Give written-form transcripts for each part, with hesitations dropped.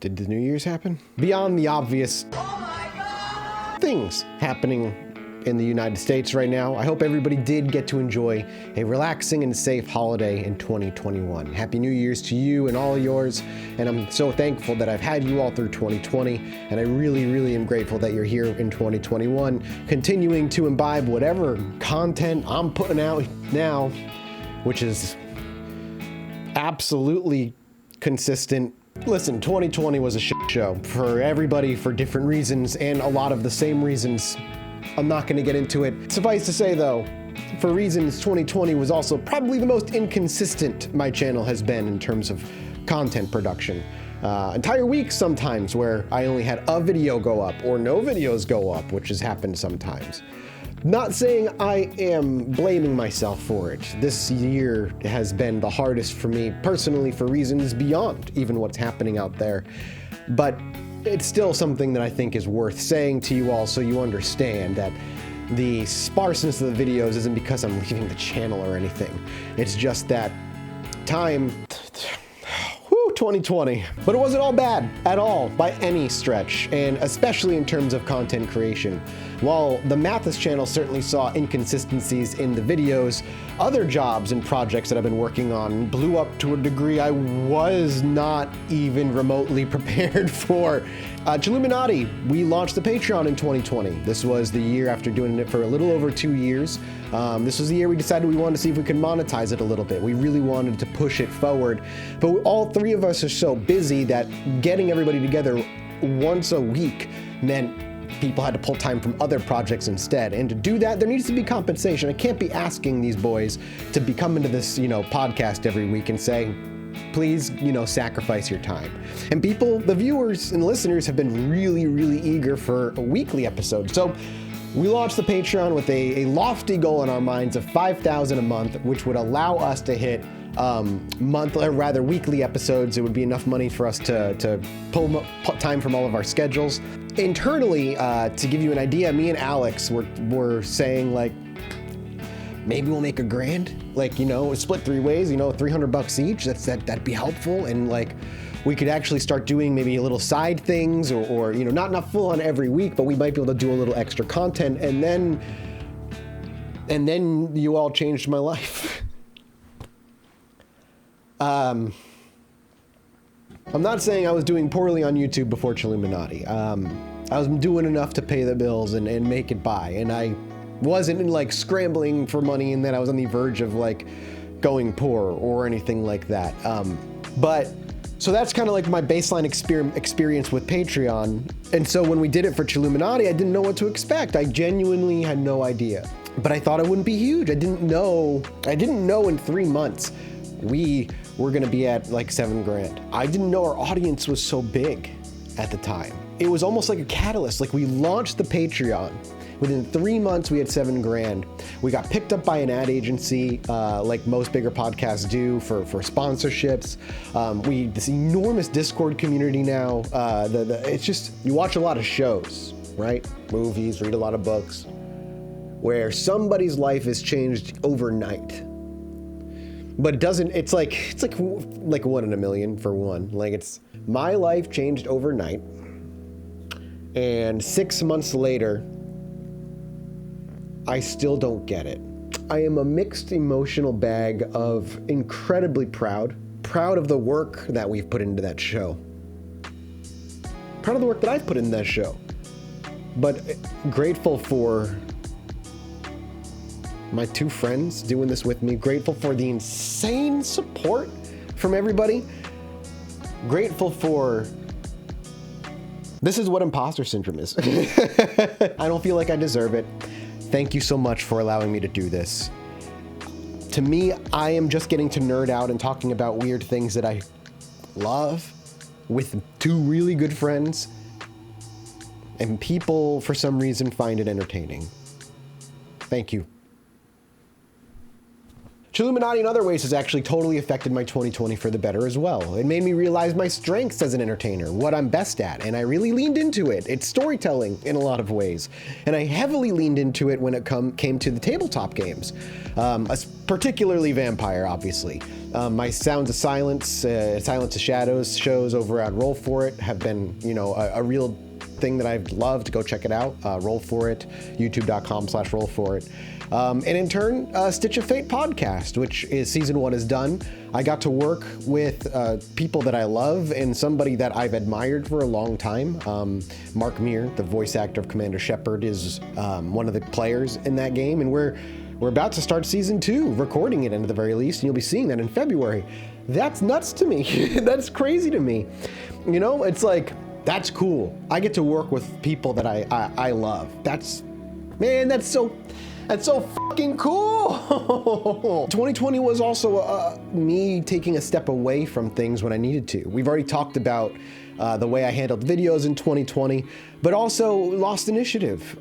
Did the New Year's happen? Beyond the obvious things happening in the United States right now, I hope everybody did get to enjoy a relaxing and safe holiday in 2021. Happy New Year's to you and all yours, and I'm so thankful that I've had you all through 2020, and I really, really am grateful that you're here in 2021, continuing to imbibe whatever content I'm putting out now, which is absolutely consistent. Listen, 2020 was a shit show for everybody for different reasons, and a lot of the same reasons. I'm not going to get into it. Suffice to say, though, for reasons, 2020 was also probably the most inconsistent my channel has been in terms of content production. Entire weeks sometimes where I only had a video go up or no videos go up, which has happened sometimes. Not saying I am blaming myself for it. This year has been the hardest for me personally for reasons beyond even what's happening out there. But it's still something that I think is worth saying to you all so you understand that the sparseness of the videos isn't because I'm leaving the channel or anything. It's just that time, 2020. But it wasn't all bad at all by any stretch, and especially in terms of content creation. While the Mathis channel certainly saw inconsistencies in the videos, other jobs and projects that I've been working on blew up to a degree I was not even remotely prepared for. Chilluminati, we launched the Patreon in 2020. This was the year after doing it for a little over 2 years. This was the year we decided we wanted to see if we could monetize it a little bit. We really wanted to push it forward. But all three of us are so busy that getting everybody together once a week meant people had to pull time from other projects instead. And to do that, there needs to be compensation. I can't be asking these boys to be coming to this, podcast every week and say, please, sacrifice your time. And people, the viewers and listeners have been really, really eager for a weekly episode. So we launched the Patreon with a lofty goal in our minds of $5,000 a month, which would allow us to hit weekly episodes. It would be enough money for us to pull time from all of our schedules. Internally, to give you an idea, me and Alex were saying maybe we'll make $1,000, split 3 ways, $300 each. That'd be helpful. And we could actually start doing maybe a little side things or not full on every week, but we might be able to do a little extra content. And then you all changed my life. I'm not saying I was doing poorly on YouTube before Chilluminati. I was doing enough to pay the bills and make it by, and I wasn't scrambling for money and then I was on the verge of going poor or anything like that. So that's kind of my baseline experience with Patreon. And so when we did it for Chilluminati, I didn't know what to expect. I genuinely had no idea, but I thought it wouldn't be huge. I didn't know in 3 months we were going to be at $7,000. I didn't know our audience was so big at the time. It was almost like a catalyst. We launched the Patreon. Within 3 months, we had $7,000. We got picked up by an ad agency, like most bigger podcasts do, for sponsorships. This enormous Discord community now. It's just, you watch a lot of shows, right? Movies, read a lot of books, where somebody's life is changed overnight. But it doesn't, it's like 1 in a million for one. My life changed overnight. And 6 months later, I still don't get it. I am a mixed emotional bag of incredibly proud of the work that we've put into that show. Proud of the work that I've put into that show. But grateful for my 2 friends doing this with me. Grateful for the insane support from everybody. Grateful for... This is what imposter syndrome is. I don't feel like I deserve it. Thank you so much for allowing me to do this. To me, I am just getting to nerd out and talking about weird things that I love with 2 really good friends. And people, for some reason, find it entertaining. Thank you. Chilluminati in other ways has actually totally affected my 2020 for the better as well. It made me realize my strengths as an entertainer, what I'm best at, and I really leaned into it. It's storytelling in a lot of ways. And I heavily leaned into it when it came to the tabletop games, particularly Vampire, obviously. My Sounds of Silence, Silence of Shadows shows over at Roll For It have been, a real thing that I've loved. Go check it out. Roll For It, youtube.com/Roll For It. And in turn, Stitch of Fate podcast, which is season 1 is done. I got to work with people that I love and somebody that I've admired for a long time. Mark Meir, the voice actor of Commander Shepard, is one of the players in that game, and we're about to start season 2, recording it at the very least, and you'll be seeing that in February. That's nuts to me. That's crazy to me. It's like, that's cool. I get to work with people that I love. That's so fucking cool. 2020 was also me taking a step away from things when I needed to. We've already talked about the way I handled videos in 2020, but also lost initiative.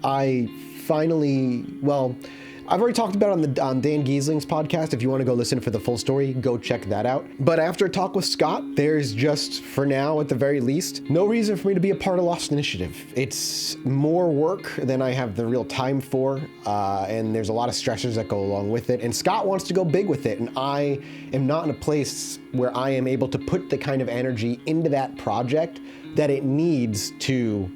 I've already talked about it on Dan Giesling's podcast. If you want to go listen for the full story, go check that out. But after a talk with Scott, there's just, for now at the very least, no reason for me to be a part of Lost Initiative. It's more work than I have the real time for, and there's a lot of stressors that go along with it. And Scott wants to go big with it, and I am not in a place where I am able to put the kind of energy into that project that it needs to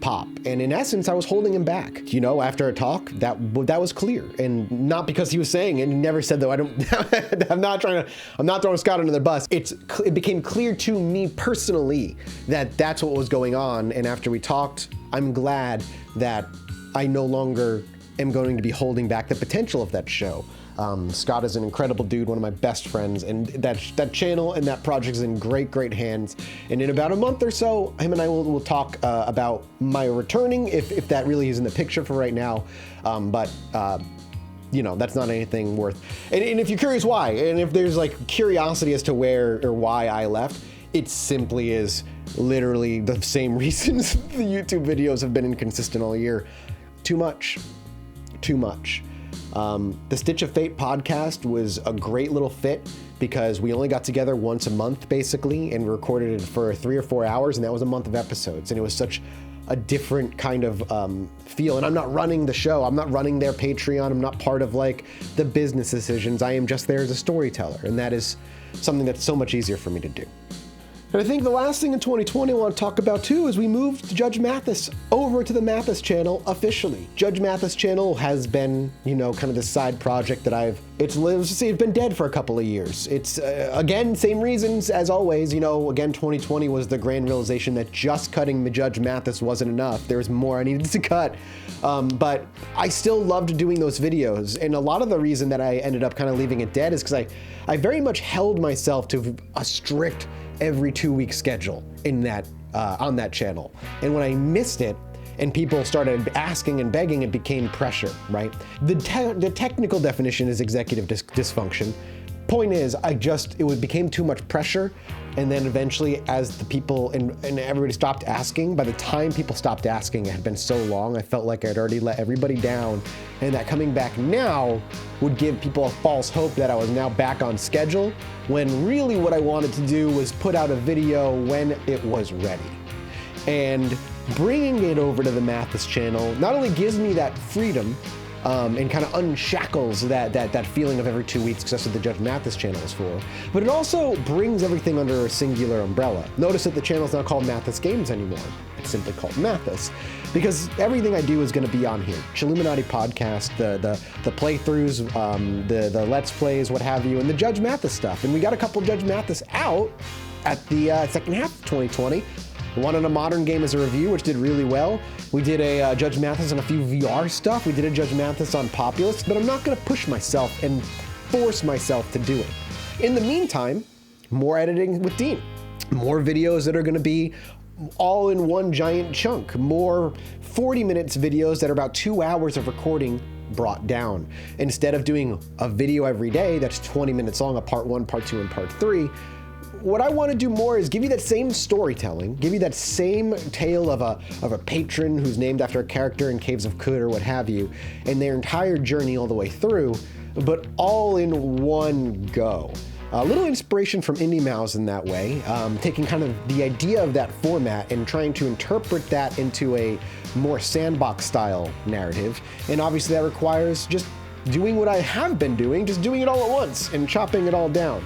pop. And in essence, I was holding him back. After a talk, that was clear, and not because he was saying it. He never said, though. I'm not throwing Scott under the bus. It became clear to me personally that that's what was going on. And after we talked, I'm glad that I no longer am going to be holding back the potential of that show. Scott is an incredible dude, one of my best friends, and that channel and that project is in great hands. And in about a month or so, him and I will talk about my returning, if that really is in the picture for right now. But that's not anything worth. And if you're curious why, and if there's curiosity as to where or why I left, it simply is literally the same reasons the YouTube videos have been inconsistent all year. Too much. The Stitch of Fate podcast was a great little fit because we only got together once a month basically and recorded it for 3 or 4 hours, and that was a month of episodes, and it was such a different kind of feel. And I'm not running the show, I'm not running their Patreon, I'm not part of the business decisions. I am just there as a storyteller, and that is something that's so much easier for me to do. And I think the last thing in 2020 I want to talk about too is we moved Judge Mathis over to the Mathis channel officially. Judge Mathis channel has been, kind of this side project that it's been dead for a couple of years. It's, again, same reasons as always. Again, 2020 was the grand realization that just cutting the Judge Mathis wasn't enough. There was more I needed to cut. But I still loved doing those videos. And a lot of the reason that I ended up kind of leaving it dead is because I very much held myself to a strict every 2-week schedule in that on that channel. And when I missed it and people started asking and begging, it became pressure, right? The technical definition is executive dysfunction. Point is, it became too much pressure, and then eventually as the people and everybody stopped asking, by the time people stopped asking, it had been so long, I felt like I'd already let everybody down, and that coming back now would give people a false hope that I was now back on schedule, when really what I wanted to do was put out a video when it was ready. And bringing it over to the Mathis channel not only gives me that freedom, and kind of unshackles that feeling of every 2 weeks, because that's what the Judge Mathis channel is for. But it also brings everything under a singular umbrella. Notice that the channel is not called Mathis Games anymore. It's simply called Mathis, because everything I do is going to be on here. Chilluminati podcast, the playthroughs, the Let's Plays, what have you, and the Judge Mathis stuff. And we got a couple Judge Mathis out at the second half of 2020. One on a modern game as a review, which did really well. We did a Judge Mathis on a few VR stuff. We did a Judge Mathis on Populous, but I'm not going to push myself and force myself to do it. In the meantime, more editing with Dean. More videos that are going to be all in one giant chunk. More 40 minutes videos that are about 2 hours of recording brought down. Instead of doing a video every day that's 20 minutes long, a part 1, part 2, and part 3, what I want to do more is give you that same storytelling, give you that same tale of a patron who's named after a character in Caves of Khud or what have you, and their entire journey all the way through, but all in one go. A little inspiration from Indie Mouse in that way, taking kind of the idea of that format and trying to interpret that into a more sandbox style narrative. And obviously that requires just doing what I have been doing, just doing it all at once and chopping it all down.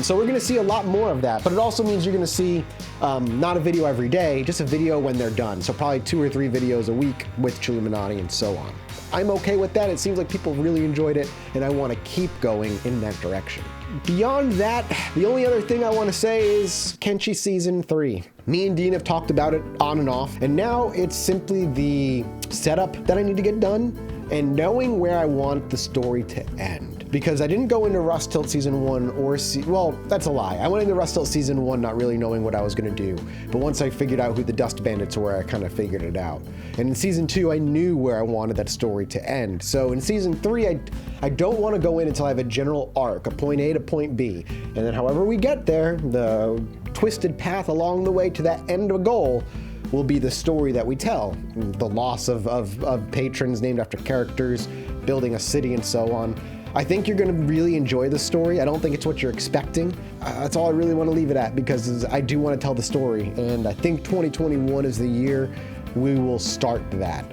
So we're gonna see a lot more of that, but it also means you're gonna see not a video every day, just a video when they're done. So probably 2 or 3 videos a week with Chilluminati and so on. I'm okay with that. It seems like people really enjoyed it, and I want to keep going in that direction. Beyond that, the only other thing I want to say is Kenshi Season 3. Me and Dean have talked about it on and off, and now it's simply the setup that I need to get done and knowing where I want the story to end. Because I didn't go into Rust Tilt Season 1 or well, that's a lie. I went into Rust Tilt Season 1 not really knowing what I was gonna do. But once I figured out who the Dust Bandits were, I kind of figured it out. And in Season 2, I knew where I wanted that story to end. So in Season 3, I don't want to go in until I have a general arc, a point A to point B. And then however we get there, the twisted path along the way to that end of a goal will be the story that we tell. The loss of patrons named after characters, building a city and so on. I think you're gonna really enjoy the story. I don't think it's what you're expecting. That's all I really wanna leave it at because I do wanna tell the story. And I think 2021 is the year we will start that.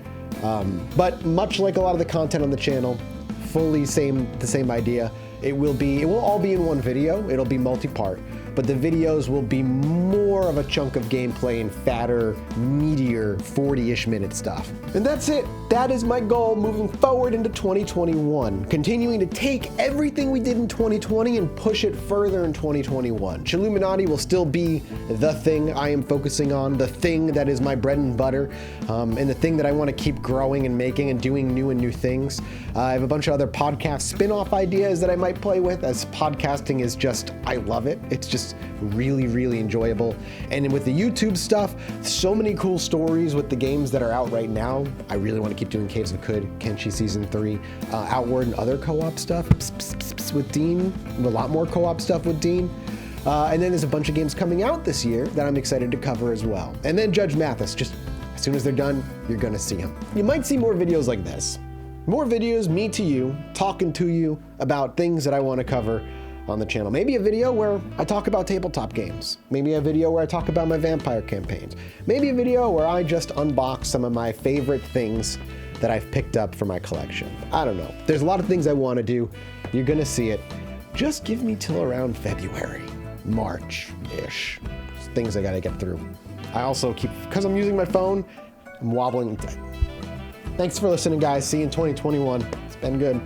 But much like a lot of the content on the channel, fully the same idea. It will all be in one video. It'll be multi-part, but the videos will be more of a chunk of gameplay and fatter, meatier, 40-ish minute stuff. And that's it. That is my goal moving forward into 2021, continuing to take everything we did in 2020 and push it further in 2021. Chilluminati will still be the thing I am focusing on, the thing that is my bread and butter, and the thing that I want to keep growing and making and doing new things. I have a bunch of other podcast spin-off ideas that I might play with, as podcasting is just, I love it. It's just really enjoyable. And with the YouTube stuff, so many cool stories with the games that are out right now. I really want to keep doing Caves of Khud, Kenshi Season 3, Outward and other co-op stuff with Dean, a lot more co-op stuff with Dean. And then there's a bunch of games coming out this year that I'm excited to cover as well. And then Judge Mathis, just as soon as they're done, you're gonna see them. You might see more videos like this. More videos, me to you, talking to you about things that I want to cover on the channel. Maybe a video where I talk about tabletop games. Maybe a video where I talk about my vampire campaigns. Maybe a video where I just unbox some of my favorite things that I've picked up for my collection. I don't know. There's a lot of things I want to do. You're gonna see it. Just give me till around February, March-ish. Things I gotta get through. I also because I'm using my phone, I'm wobbling. Thanks for listening, guys. See you in 2021. It's been good.